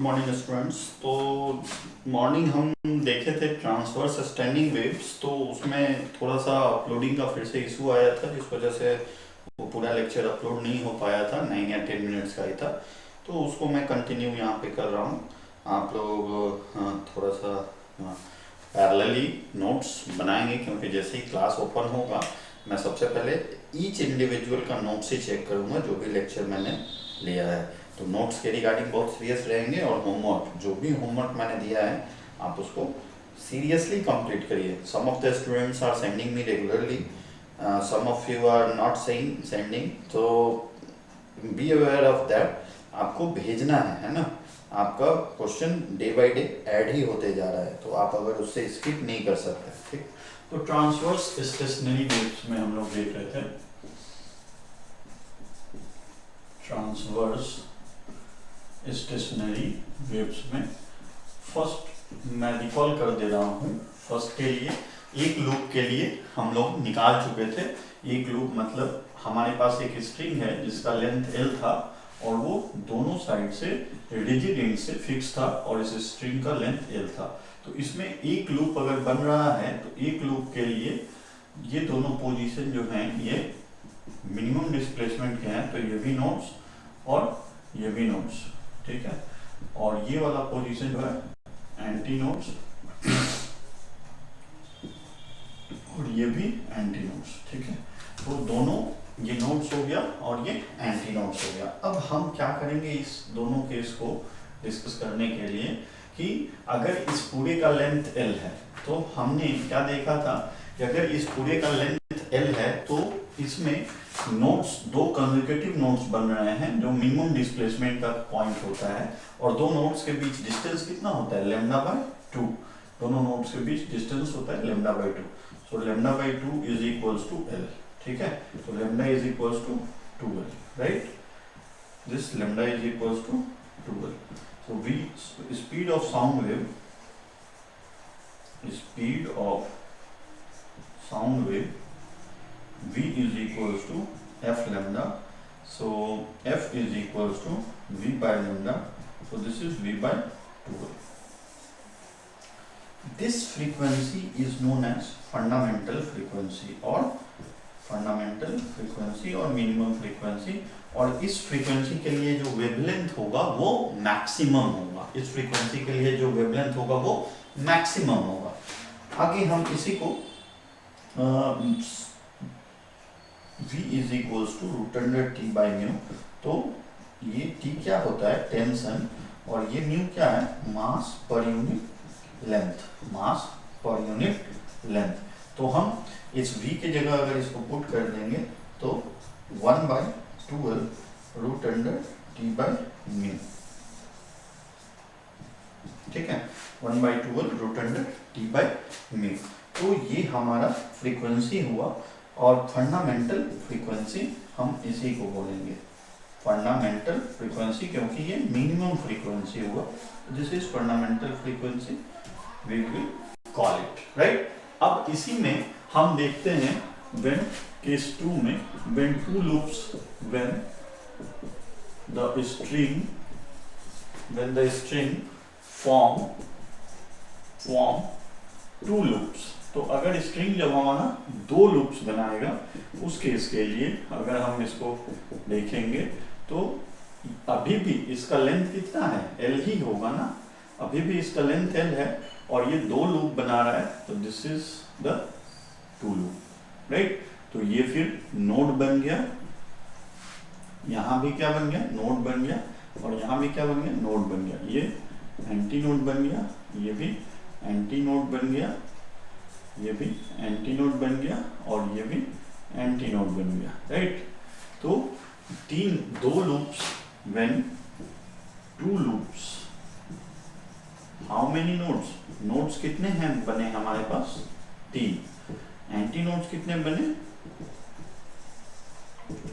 Morning students. तो morning हम देखे थे ट्रांसवर्स स्टैंडिंग वेव्स, तो उसमें थोड़ा सा अपलोडिंग का फिर से इशू आया था, जिस वजह से वो पूरा लेक्चर अपलोड नहीं हो पाया था। 9 या 10 मिनट्स का ही था, तो उसको मैं कंटिन्यू यहाँ पे कर रहा हूँ। आप लोग थोड़ा सा पैरेलली नोट्स बनाएंगे, क्योंकि जैसे ही क्लास ओपन होगा मैं सबसे पहले ईच इंडिविजुअल का नोट्स ही चेक करूँगा जो भी लेक्चर मैंने लिया है। तो नोट्स के रिगार्डिंग बहुत सीरियस रहेंगे, और होमवर्क जो भी होमवर्क मैंने दिया है आप उसको सीरियसली कंप्लीट करिए। Some of the students are sending me regularly, some of you are not sending, तो बी अवेयर ऑफ दैट। आपको भेजना है ना। आपका question day by day add ही होते जा रहा है, तो आप अगर उससे स्किप नहीं कर सकते। ठीक, तो ट्रांसवर्स स्टेशनरी वेव्स में हम लोग देख रहे थे। ट्रांसवर्स स्टेशनरी वेव्स में फर्स्ट मैं रिकॉल कर दे रहा हूँ। फर्स्ट के लिए एक लूप के लिए हम लोग निकाल चुके थे। एक लूप मतलब हमारे पास एक स्ट्रिंग है जिसका लेंथ L था, और वो दोनों साइड से रिजिड एंड से फिक्स था, और इस स्ट्रिंग का लेंथ L था। तो इसमें एक लूप अगर बन रहा है तो एक लूप के लिए ये दोनों पोजीशन जो हैं ये मिनिमम डिस्प्लेसमेंट के हैं, तो ये भी नोड्स और ये भी नोड्स, ठीक है। और ये वाला पोजीशन जो है एंटी नोड्स, और ये भी एंटी नोड्स, ठीक है। तो दोनों ये नोड्स हो गया और ये एंटी नोड्स हो गया। अब हम क्या करेंगे इस दोनों केस को डिस्कस करने के लिए कि अगर इस पूरे का लेंथ L है, तो हमने क्या देखा था कि अगर इस पूरे का लेंथ L है तो इसमें नोड्स, दो कंसेक्यूटिव नोड्स बन रहे हैं जो मिनिमम डिस्प्लेसमेंट का पॉइंट होता है, और दो नोड्स के बीच डिस्टेंस कितना होता है, λ/2। दोनों नोड्स के बीच डिस्टेंस होता है λ/2। So λ/2 is equals to L, ठीक है। तो λ is equals to 2L, right. This λ is equals to 2L। So v, speed of sound wave, speed of sound wave v is equals to f lambda. So f is equals to v by lambda. So this is v by 2L. This frequency is known as fundamental frequency or fundamental frequency और minimum frequency। और इस frequency के लिए जो wavelength होगा वो maximum होगा। इस frequency के लिए जो wavelength होगा वो maximum होगा। आगे हम इसी को v is equals to √T by mu. तो ये T क्या होता है, टेंशन, और ये म्यू क्या है, मास पर यूनिट लेंथ, मास पर यूनिट लेंथ। तो हम इस v की जगह अगर इसको पुट कर देंगे तो 1/2L √T बाई म्यू, ठीक है। 1/2L √T by mu. तो ये हमारा फ्रीक्वेंसी हुआ, और फंडामेंटल फ्रीक्वेंसी हम इसी को बोलेंगे फंडामेंटल फ्रीक्वेंसी, क्योंकि ये मिनिमम फ्रीक्वेंसी हुआ। This is fundamental frequency, we will call it, right. अब इसी में हम देखते हैं व्हेन केस 2 में when two loops, when the string form to loops. तो अगर स्ट्रिंग जब हमारा दो लूप्स बनाएगा, उस केस के लिए अगर हम इसको देखेंगे तो अभी भी इसका लेंथ कितना है, L ही होगा ना। अभी भी इसका लेंथ L है और ये दो लूप बना रहा है, तो this is the two loop, right. तो ये फिर नोड बन गया, यहाँ भी क्या बन गया, नोड बन गया, और यहाँ भी क्या बन गया, नोड बन गया। ये एंटी नोड बन गया, ये भी एंटी नोड बन गया, ये भी एंटी नोड बन गया, और ये भी एंटी नोड बन गया, राइट। तो दो loops, when two loops, how many nodes, nodes कितने हैं बने हमारे पास, 3। एंटी नोड्स कितने बने,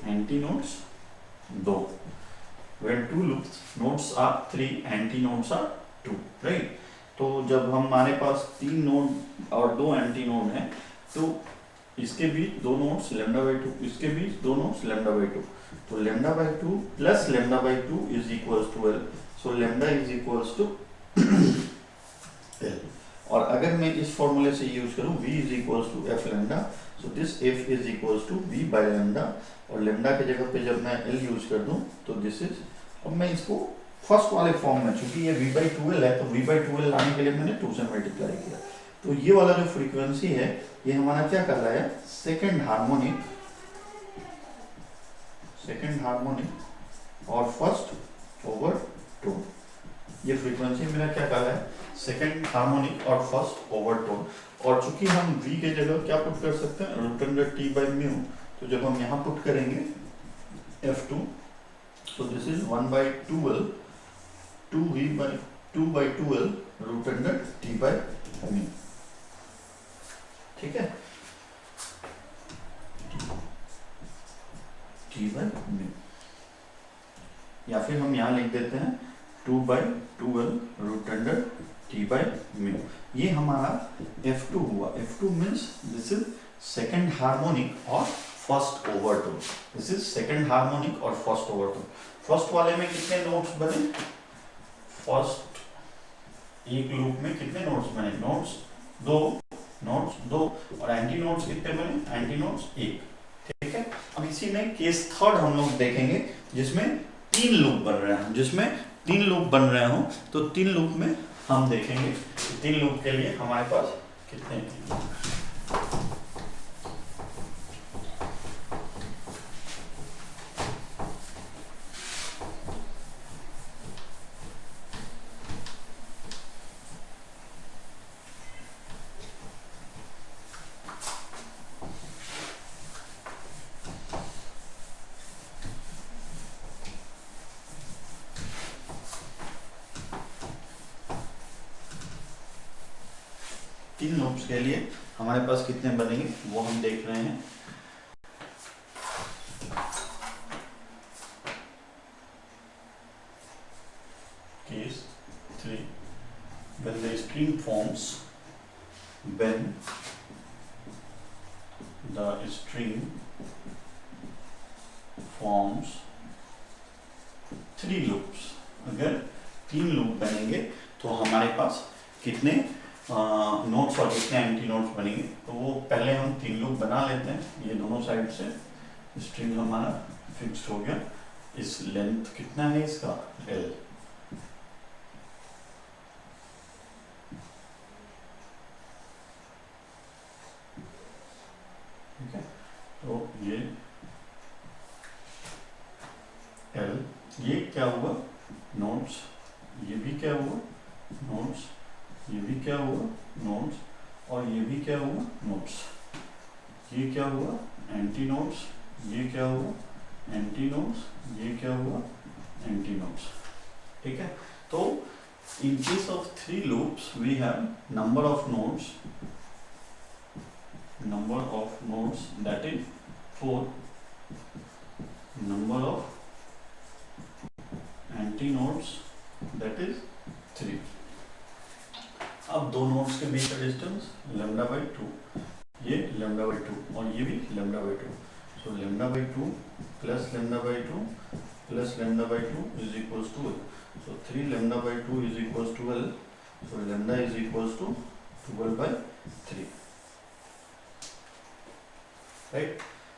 anti nodes 2। When two loops, nodes are 3, anti nodes are 2, right. तो जब हमारे पास 3 नोड और 2 एंटी नोड हैं, तो इसके बीच दो नोड्स λ/2, इसके बीच दो नोड्स λ/2, तो λ/2 plus λ/2 is equals to L। So lambda is equals to L. और अगर मैं इस फॉर्मूले से यूज करूं v is equals to F lambda, so this f is equals to v by lambda, और लेमडा की जगह पे जब मैं l यूज कर दूं तो दिस इज, अब मैं इसको फर्स्ट वाले फॉर्म में, चूंकि ये v बाई 2l है तो v बाई 2l लाने के लिए मैंने 2 से मल्टीप्लाई किया, तो ये वाला जो फ्रीक्वेंसी है ये हमारा क्या कर रहा है, सेकंड हार्मोनिक और फर्स्ट ओवर टोन। ये फ्रीक्वेंसी मेरा क्या कर रहा है, सेकंड हार्मोनिक और फर्स्ट ओवरटोन। और चूंकि हम v के जगह क्या पुट कर सकते हैं, root under T by mu, तो जब हम यहाँ पुट करेंगे f2, so this is 1/2l 2v/2l root under T by mu. ठीक है, टी बाई म्यू, या फिर हम यहाँ लिख देते हैं 2/2l root under T by mu. ये हमारा F2 हुआ। F2 means this is second harmonic और first overtone. This is second harmonic और फर्स्ट ओवरटोन। फर्स्ट वाले में कितने नोट्स बने, फर्स्ट एक लूप में कितने नोट्स बने, नोट्स दो, और एंटी नोट्स कितने बने, एंटी नोट्स एक। ठीक है, अब इसी में केस थर्ड हम लोग देखेंगे जिसमें 3 लूप बन रहे हैं, हो तो 3 लूप में हम देखेंगे 3 लूप के लिए हमारे पास कितने हैं। तीन लूप्स के लिए हमारे पास कितने बनेंगे वो हम देख रहे हैं। Case 3, when the string forms, when the string forms 3 loops, अगर 3 लूप बनेंगे तो हमारे पास कितने नोट्स और कितने एंटी नोट्स बनेंगे। तो वो पहले हम 3 लूप बना लेते हैं। ये दोनों साइड से स्ट्रिंग हमारा फिक्स हो गया। इस लेंथ कितना है इसका, L। ठीक है, तो ये L, ये क्या हुआ नोट्स, ये भी क्या हुआ नोट्स, ये भी क्या हुआ नोट्स, और ये भी क्या हुआ नोट्स। ये क्या हुआ एंटी नोट्स, ये क्या हुआ एंटी नोट्स, ये क्या हुआ एंटी नोट्स। ठीक है, तो in case of 3 loops we have number of notes that is 4, number of anti notes that is 3। अब दो नोड्स के बीच का डिस्टेंस λ/2, ये λ/2 और ये भी λ/2, so λ/2 plus λ/2 plus λ/2 is equals to L, so 3 λ/2 is equals to L, so λ is equals to 12/3, right.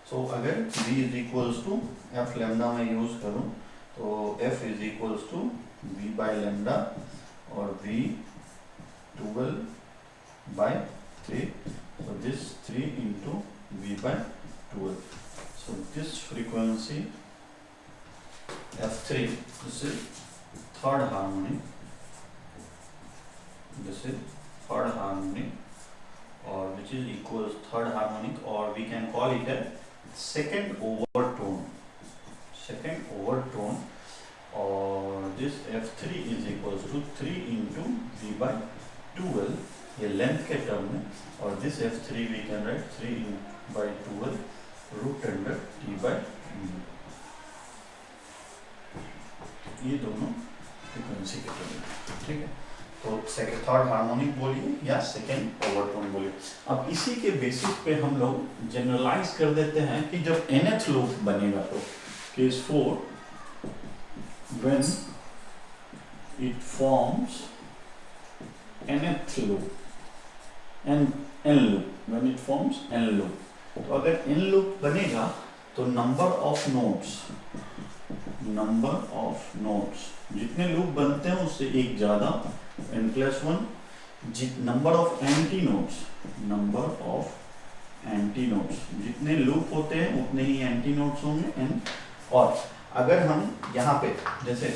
So अगर v is equals to f lambda में यूज करूं तो f is equals to v by lambda और v 12/3, so this 3 into v by 12, so this frequency f3, this is third harmonic, or which is equals third harmonic, or we can call it a second overtone, or this f3 is equals to 3 into v by 12, ये length के term में, और this f3 we can write 3/12 root under t by mu, ये दोनों frequency के term में। ठीक है, तो सेकंड थर्ड हार्मोनिक बोलिए या सेकंड ओवरटोन बोलिए। अब इसी के बेसिस पे हम लोग जनरलाइज कर देते हैं कि जब nth लूप बनेगा तो case 4, when it forms nth loop, n loop, when it forms n loop. तो अगर n loop बनेगा तो नंबर ऑफ नोड्स जितने लूप बनते हैं उससे एक ज्यादा n+1, number of anti nodes जितने लूप होते हैं उतने ही एंटी नोड्स होंगे n। और अगर हम यहाँ पे जैसे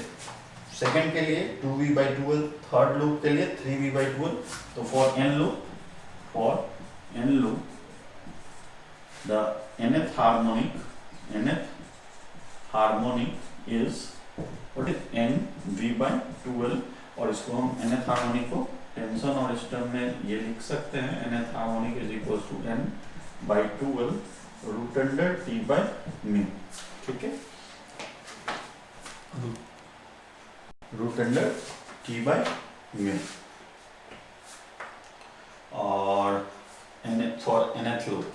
सेकंड के लिए 2v/12, थर्ड लूप के लिए 3v/12, तो for n loop the nth harmonic is what is nv/12, और इसको हम nth हार्मोनिक को टेंशन और इस टर्म में ये लिख सकते हैं, nth harmonic is equal to n/12 √T/μ, ठीक है, √T/μ। और फॉर nth लूप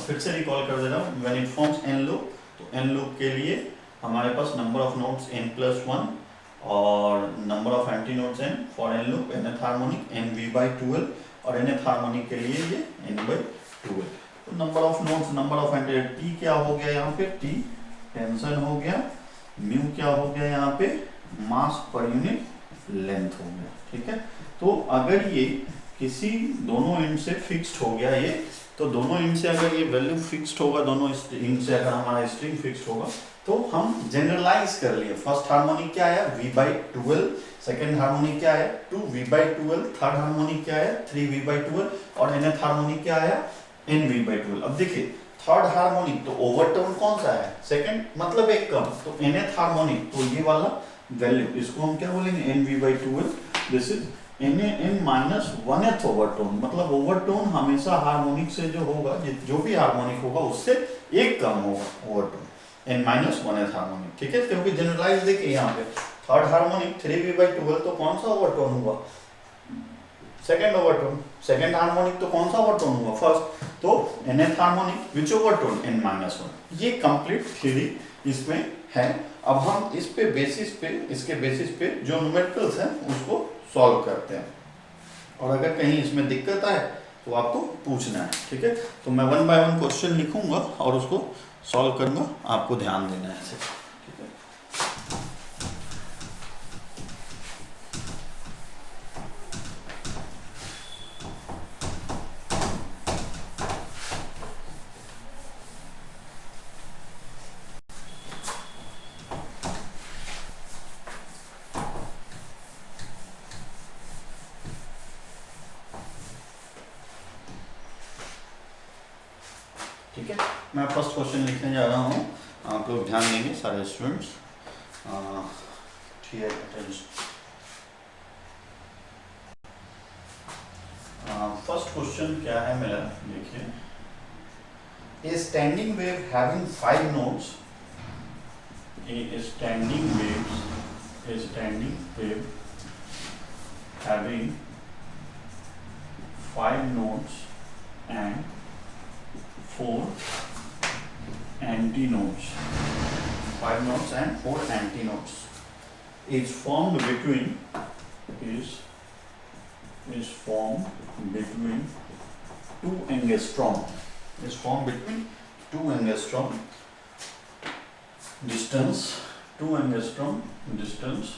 फिर से रिकॉल कर दे रहा हूँ, when it forms n loop, तो n लूप के लिए हमारे पास नंबर ऑफ नोड्स n+1 और number of anti nodes n for n loop, nth harmonic nv/12, और nth हार्मोनिक के लिए ये n/12। तो number of nodes, number of anti, t क्या हो गया यहाँ पे, t टेंशन हो गया, म्यू क्या हो गया यहाँ पे, मास पर यूनिट लेंथ हो गया, ठीक है। तो अगर ये किसी दोनों एंड से फिक्स्ड हो गया ये, तो दोनों एंड से अगर ये वैल्यू फिक्स्ड होगा, दोनों एंड से अगर हमारा स्ट्रिंग फिक्स्ड होगा, तो हम जनरलाइज कर लिए। फर्स्ट हार्मोनिक क्या आया v/12, सेकंड हार्मोनिक क्या आया 2v/12, थर्ड हार्मोनिक क्या आया 3v/12, और nth हार्मोनिक क्या आया nv/12। अब देखिए थर्ड हार्मोनिक तो ओवरटोन कौन सा है, सेकंड, मतलब एक कम, तो nth हार्मोनिक तो ये वाला वैल्यू, इसको हम क्या बोलेंगे nv/12, this is n-1th overtone, मतलब ओवरटोन हमेशा हार्मोनिक से जो होगा, जो भी हार्मोनिक होगा उससे एक कम होगा ओवरटोन, n-1th हार्मोनिक, ठीक है। क्योंकि जनरलाइज देखिए यहाँ पे थर्ड हार्मोनिक 3v/12, तो कौन सा ओवरटोन हुआ, सेकंड ओवरटोन, सेकंड हार्मोनिक तो कौन सा ओवरटोन हुआ, फर्स्ट, तो nth हार्मोनिक विच ओवरटोन n-1। ये कंप्लीट थ्योरी इसमें है। अब हम इसके बेसिस पे जो न्यूमेरिकल्स हैं उसको सॉल्व करते हैं, और अगर कहीं इसमें दिक्कत आए तो आपको पूछना है, ठीक है। तो मैं 1 बाय 1 क्वेश्चन लिखूंगा और उसको सॉल्व करूंगा, आपको ध्यान देना है इसे, ठीक है। ठीक है, मैं फर्स्ट क्वेश्चन लिखने जा रहा हूँ, आप लोग ध्यान देंगे सारे स्टूडेंट्स, ठीक है। फर्स्ट क्वेश्चन क्या है मेरा, देखिए, ए standing wave having 5 nodes, A standing wave having 5 nodes and 4 antinodes, 5 nodes and 4 antinodes, is formed between 2 angstrom, distance, 2 angstrom distance.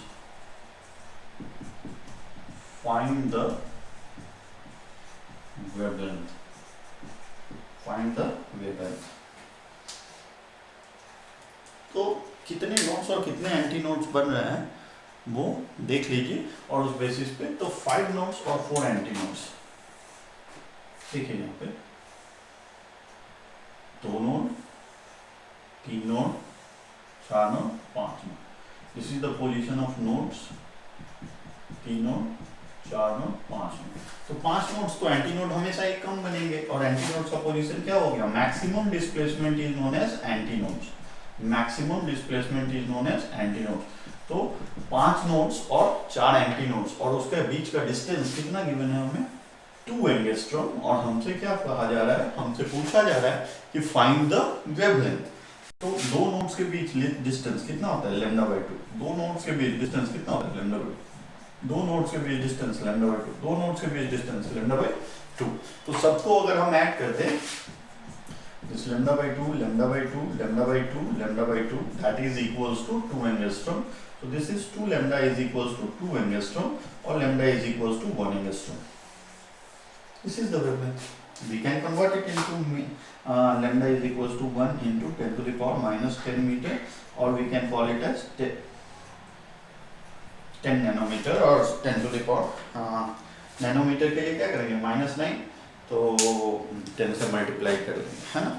Find the wavelength. तो कितने नोड्स और कितने एंटी नोड्स बन रहे हैं वो देख लीजिए, और उस बेसिस पे तो 5 नोड्स और 4 एंटी नोड्स, देखिए यहाँ पे 2 node, 3 node, 4 node, 5 node, this is the position of nodes, 3 node, 4 node, 5 node. तो 5 नोड्स तो एंटी नोड हमेशा एक कम बनेंगे, और एंटी नोड्स का पोजीशन क्या हो गया, maximum displacement is known as anti nodes, तो 5 नोड्स और 4 एंटी नोड्स, और उसके बीच का डिस्टेंस कितना गिवन है हमें 2 एंगस्ट्रॉम, और हमसे क्या कहा जा रहा है, हमसे पूछा जा रहा है कि फाइंड द वेवलेंथ। तो दो नोड्स के बीच डिस्टेंस कितना होता है लैम्डा बाई 2। दो नोड्स के बीच डिस्टेंस कितना होता है लैम्डा बाई 2। दो नोड्स के बीच डिस्टेंस लैम्डा बाई 2। दो नोड्स के बीच डिस्टेंस लैम्डा बाई 2। तो सबको अगर हम ऐड करते हैं this lambda by 2 lambda by 2 lambda by 2 lambda by 2 that is equals to 2 angstrom. So this is 2 lambda is equals to 2 angstrom or lambda is equals to 1 angstrom. This is the wavelength. We can convert it into lambda is equals to 1 into 10 to the power minus 10 meter, or we can call it as 10 nanometer or 10 to the power nanometre के लिए क्या करेंगे -9 तो 10 से multiply कर लेंगे, है ना।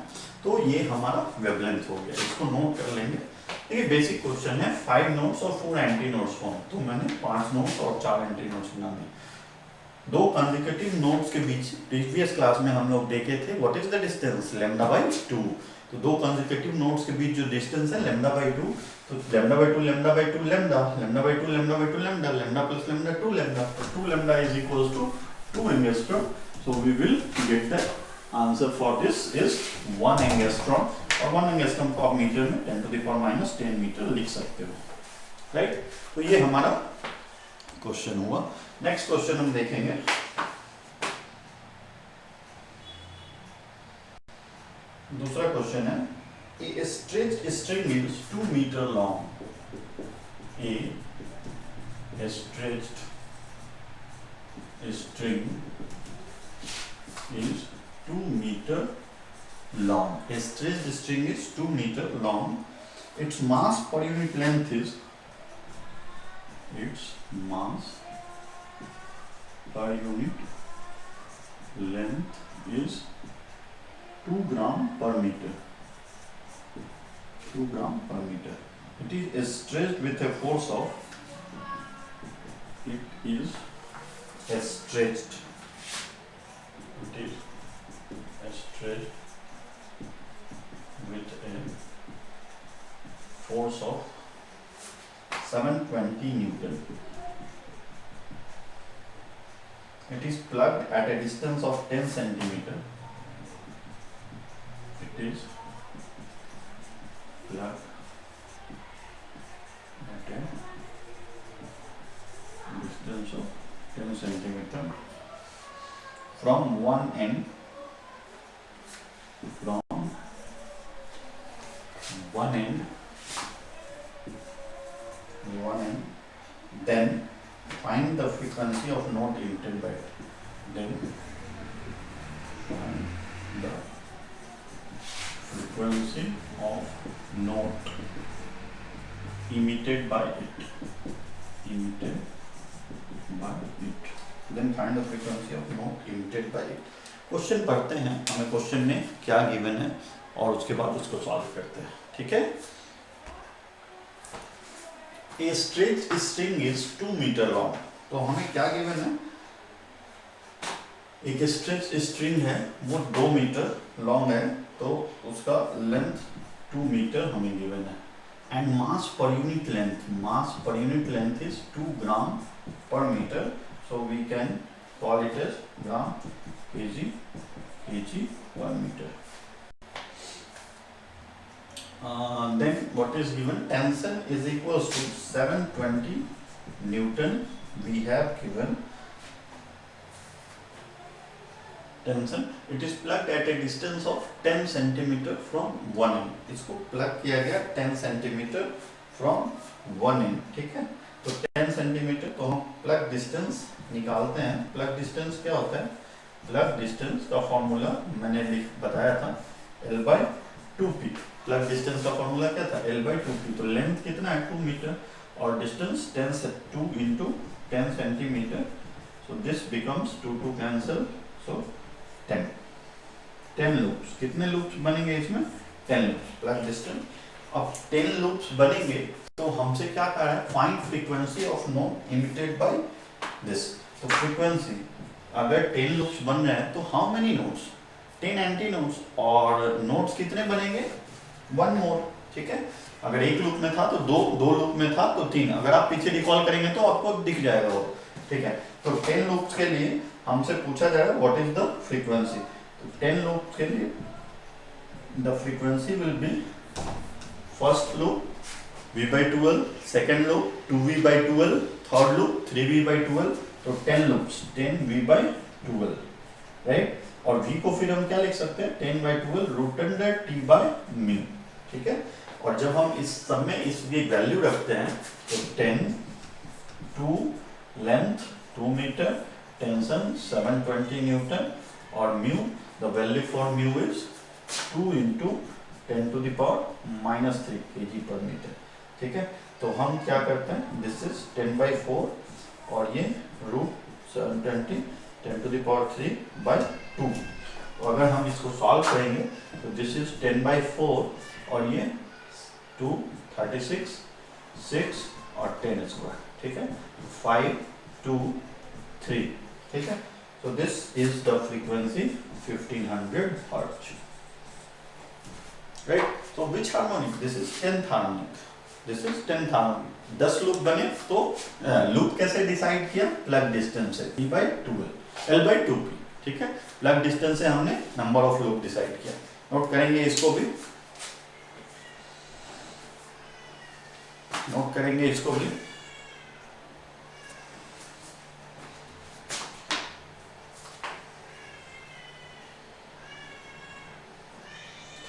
तो ये हमारा वेवलेंथ हो गया, इसको नोट कर लेंगे। देखिए बेसिक क्वेश्चन है 5 नोट्स और 4 एंटी नोट्स फॉर्म, तो मैंने 5 नोट्स और 4 एंटी नोट्स बना दिए। दो कंसेक्यूटिव नोट्स के बीच प्रीवियस क्लास में हम लोग देखे थे what is the distance lambda by 2। तो दो कंसेक्यूटिव नोट्स के बीच जो डिस्टेंस है लैम्डा बाई 2, तो lambda by 2 lambda by 2 lambda, lambda by 2 lambda by 2 lambda, lambda plus lambda 2 lambda, तो 2 lambda is equals to 2 angstrom. So we will get the answer for this is 1 angstrom, और 1 angstrom को आप metre में 10 to the power minus 10 metre लिख सकते हो, right. तो ये हमारा क्वेश्चन हुआ। नेक्स्ट क्वेश्चन हम देखेंगे। दूसरा क्वेश्चन है a stretched string is 2 meter long. A stretched string is 2 meter long. A stretched string is 2 meter long. Its mass per unit length is mass per unit length is 2 gram per meter. 2 gram per meter. It is stretched with a force of it is stretched with a force of 720 Newton. It is plugged at a distance of 10 centimeter. It is plugged at a distance of 10 centimeter from one end, then find the frequency of note emitted by it. Then find the frequency of note emitted by it. Then find the frequency of note emitted by it. Question पढ़ते हैं, हमें question में क्या given है और उसके बाद उसको सॉल्व करते हैं, ठीक है। A stretched string is 2 meter long. तो हमें क्या गिवन है, एक स्ट्रेच स्ट्रिंग है वो 2 मीटर लॉन्ग है, तो उसका लेंथ 2 मीटर हमें गिवन है। And mass per unit length is 2 gram per metre, so we can call it as gram kg per meter. Then what is given? Tension is equals to 720 Newton. We have given tension. It is plugged at a distance of 10 centimeter from one end. इसको plug किया गया 10 centimeter from one end, ठीक है। तो 10 centimeter, तो हम plug distance निकालते हैं। plug distance क्या होता है? प्लग डिस्टेंस का फॉर्मूला मैंने बताया था L by 2p। Plug distance का फॉर्मूला क्या था? L by 2p। तो लेंथ कितना है? 2 मीटर और डिस्टेंस 10 से 2 into 10 centimetre, so this becomes 2 cancel, so 10 loops. कितने लूप्स बनेंगे इसमें? 10 लूप्स। प्लग डिस्टेंस अब 10 लूप्स बनेंगे, तो हमसे क्या कहा है? Find frequency of note emitted by this. तो फ्रीक्वेंसी अगर 10 लूप्स बन रहे हैं तो how many notes? 10 anti notes, और नोट्स कितने बनेंगे? 1 मोर, ठीक है। अगर एक लूप में था तो दो लूप में था तो 3। अगर आप पीछे रिकॉल करेंगे तो आपको दिख जाएगा वो, ठीक है। तो 10 लूप्स के लिए हमसे पूछा जाएगा व्हाट इज द फ्रीक्वेंसी। तो 10 लूप्स के लिए the frequency will be first loop v/12, second loop 2v/12, third loop 3v/12, तो 10 लूप्स 10v/12, राइट। और v को फिर हम क्या लिख सकते हैं 10/12 root under t by mu, ठीक है। और जब हम इस सब में इसकी वैल्यू रखते हैं तो 10, 2 लेंथ 2 मीटर, टेंशन 720 न्यूटन और mu, the value for mu is 2 into 10 to the power -3 kg per metre, ठीक है। तो हम क्या करते हैं, दिस इज 10/4 और ये रूट 720 10 टू द पावर 3/2। तो अगर हम इसको सॉल्व करेंगे तो दिस इज 10/4 और ये 2 36 6 और 10 स्क्वायर, ठीक है, 5 2 3, ठीक है। So this is the frequency 1500 Hz, right? So which harmonic? This is 10th harmonic. This is 10th harmonic. 10 loop बने तो लूप कैसे डिसाइड किया, प्लग डिस्टेंस से p/2l, l/2p, ठीक है। प्लग डिस्टेंस से हमने नंबर ऑफ लूप डिसाइड किया। नोट करेंगे इसको भी, नोट करेंगे इसको भी।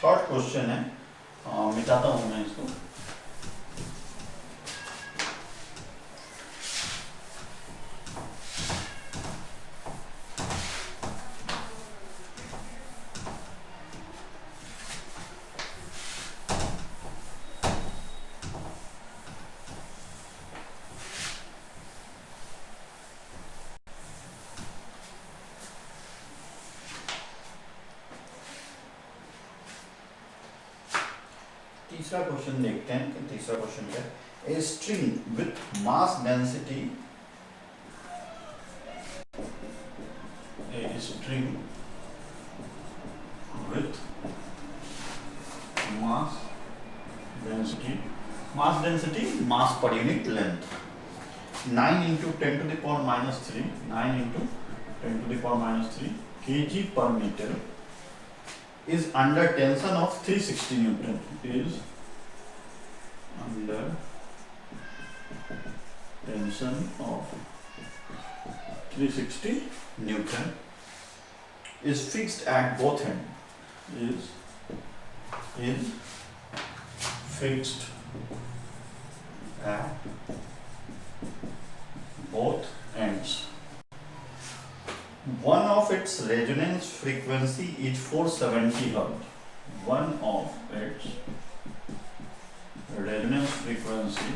थर्ड क्वेश्चन है, मिटाता हूं मैं इसको। तीसरा क्वेश्चन देखते हैं कि तीसरा क्वेश्चन क्या है। A string with mass density, a string with mass density, mass per unit length 9 into 10 to the power -3, 9 into 10 to the power -3 kg per meter is under tension of 360 Newton, is under tension of 360 Newton, is fixed at both ends, is fixed at both ends. One of its resonance frequency is 470 Hz. One of its resonance frequency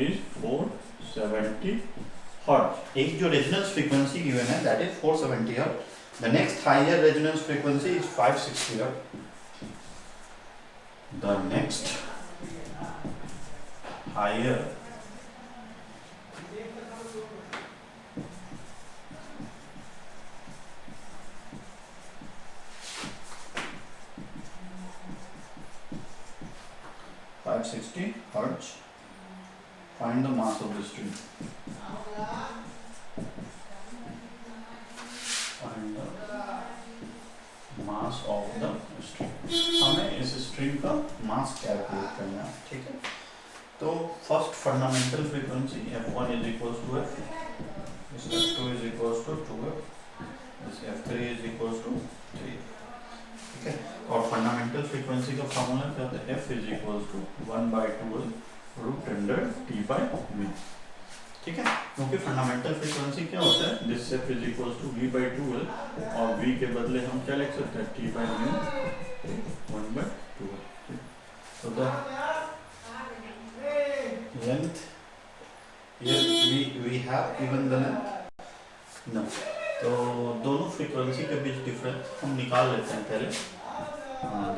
is 470 Hz. एक जो resonance frequency given है that is 470 Hz. The next higher resonance frequency is 560 Hz. The next higher Hz. Find the mass of the string. Find the mass of the string. हमें इस string का mass calculate करना है, ठीक है। तो first fundamental frequency f1 is equals to f, this f2 is equals to 2f, this f3 is equals to 3, ठीक है। और फंडामेंटल फ्रीक्वेंसी का फॉर्मूला क्या होता है, f is equals to 1/2l root under t by v, ठीक है। क्योंकि फंडामेंटल फ्रीक्वेंसी क्या होता है, this f is equals to v/2l और v के बदले हम क्या लिख सकते हैं, t by v 1/2l। So the length here we have even the length, no, तो दोनों फ्रीक्वेंसी के बीच डिफरेंस हम निकाल लेते हैं पहले।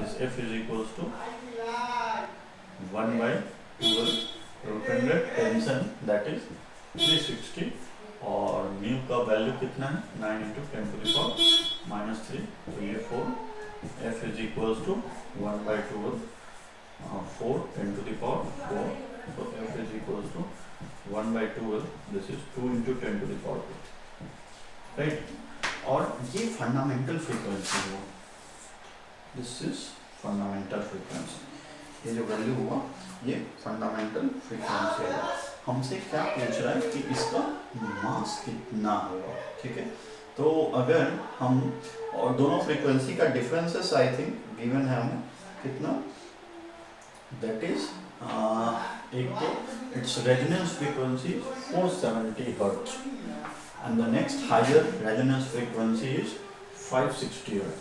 This f is equals to 1/2l root under tension that is 360 और म्यू का वैल्यू कितना है 9 into 10 to the power -3, तो ये 4, f is equals to 1/2l 4 10 to the power 4, so f is equals to 1/2l, this is 2 into 10 to the power 2, right. और ये fundamental frequency है, this is fundamental frequency. ये जो value हुआ ये fundamental frequency है। हमसे क्या पूछ रहा है कि इसका मास कितना होगा, ठीक है। तो अगर हम और दोनों फ्रीक्वेंसी का डिफरेंसेस आई थिंक गिवन है हमें कितना, दैट इज एक तो it's resonance frequency 470 hertz and the next higher resonance frequency is 560 hertz.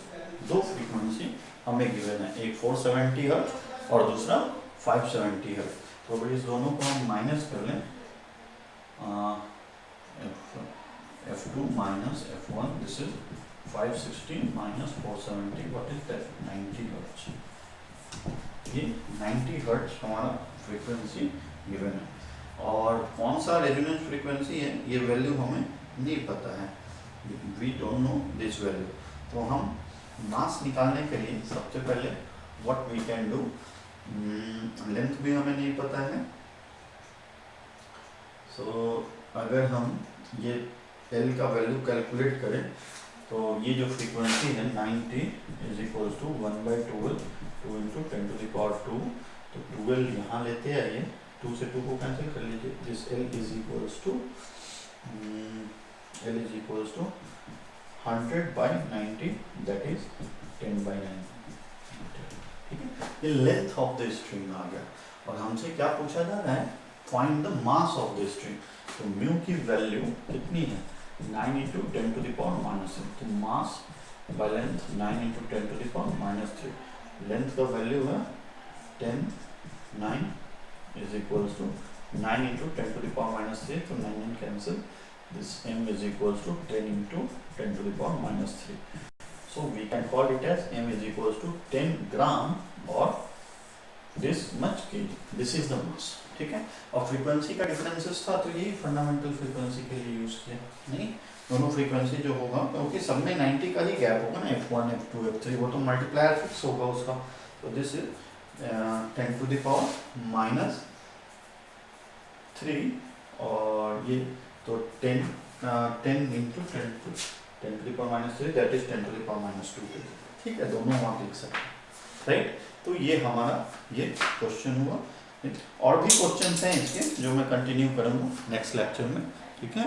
दो फ्रीक्वेंसी हमें गिवन है, एक 470 हर्ट्ज और दूसरा 570 हर्ट्ज। तो इस दोनों को हम माइनस कर लें, F2 minus F1, this is 560 minus 470, what is that? 90 hertz. ये 90 हर्ट्ज हमारा फ्रीक्वेंसी गिवन है और कौन सा रेजोनेंस फ्रीक्वेंसी है ये वैल्यू हमें नहीं पता है, we don't know this value. तो हम मास निकालने के लिए सबसे पहले what we can do, length भी हमें नहीं पता है, सो अगर हम ये L का वैल्यू कैलकुलेट करें तो ये जो फ्रीक्वेंसी है 90 is equal to 1/12 2 into 10 to the power 2, तो 12 यहाँ लेते आइए, 2 से 2 को कैंसिल कर लीजिए, this L is equals to 100/90 that is 10/90, ठीक है। ये लेंथ ऑफ द स्ट्रिंग आ गया और हमसे क्या पूछा जा रहा है, find the mass of the string. तो म्यू की वैल्यू कितनी है, 9 इंटू 10 टू द पावर -3, तो mass by length 9 into 10 to the power -3, length का वैल्यू है 10 9 is equals to 9 into 10 to the power -3, तो 9 cancel, this m is equals to 10 into 10 to the power -3, so we can call it as m is equals to 10 ग्राम और this much kg, this is the mass, ठीक है। और frequency का differences था तो यही fundamental frequency के लिए यूज किया, नहीं दोनों फ्रीक्वेंसी जो होगा क्योंकि सब में 90 का ही गैप होगा ना, F1 F2 F3 वो तो मल्टीप्लायर फिक्स होगा उसका, तो this is 10 to the power -3 और ये तो 10 into 10 to the power -3 that is 10 to the power -2, ठीक है, दोनों आप लिख सकते हैं, राइट। तो ये हमारा ये क्वेश्चन हुआ, और भी क्वेश्चन हैं इसके जो मैं कंटिन्यू करूँगा नेक्स्ट लेक्चर में, ठीक है।